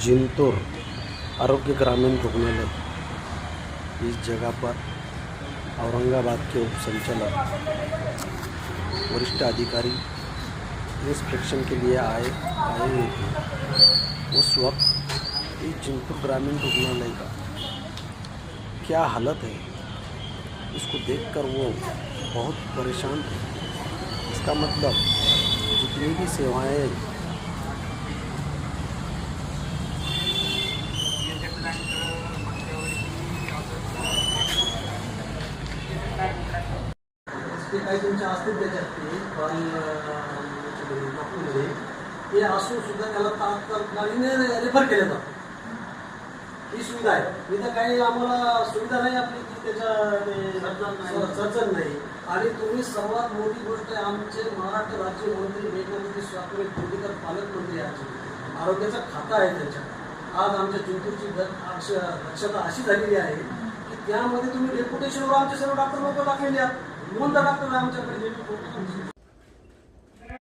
जिंतूर आरोग्य ग्रामीण रुग्णालय इस जगह पर औरंगाबाद के उप संचालक वरिष्ठ अधिकारी इंस्पेक्शन के लिए आए हुए थे। उस वक्त इस जिंतूर ग्रामीण रुग्णालय का क्या हालत है इसको देखकर वो बहुत परेशान थे। इसका मतलब जितनी भी सेवाएं काही तुमच्या असतील त्याच्यात नागपूरमध्ये ते असून सुद्धा त्याला तात्कालीन रेफर केलं जातं। ही सुविधा आहे, इथं काही आम्हाला सुविधा नाही आपली की त्याच्या सर्जन नाही। आणि तुम्ही सर्वात मोठी गोष्ट आमचे महाराष्ट्र राज्यमंत्री मेघना स्वामी खोडीकर पालकमंत्री आहेत, आरोग्याचा खाता आहे त्यांच्या। आज आमच्या जिंतूरची दक्षता अशी झालेली आहे की त्यामध्ये तुम्ही डेप्युटेशनवर आमचे सर्व डॉक्टर लोक टाकलेले आहेत। कोणता डॉक्टर आमच्याकडे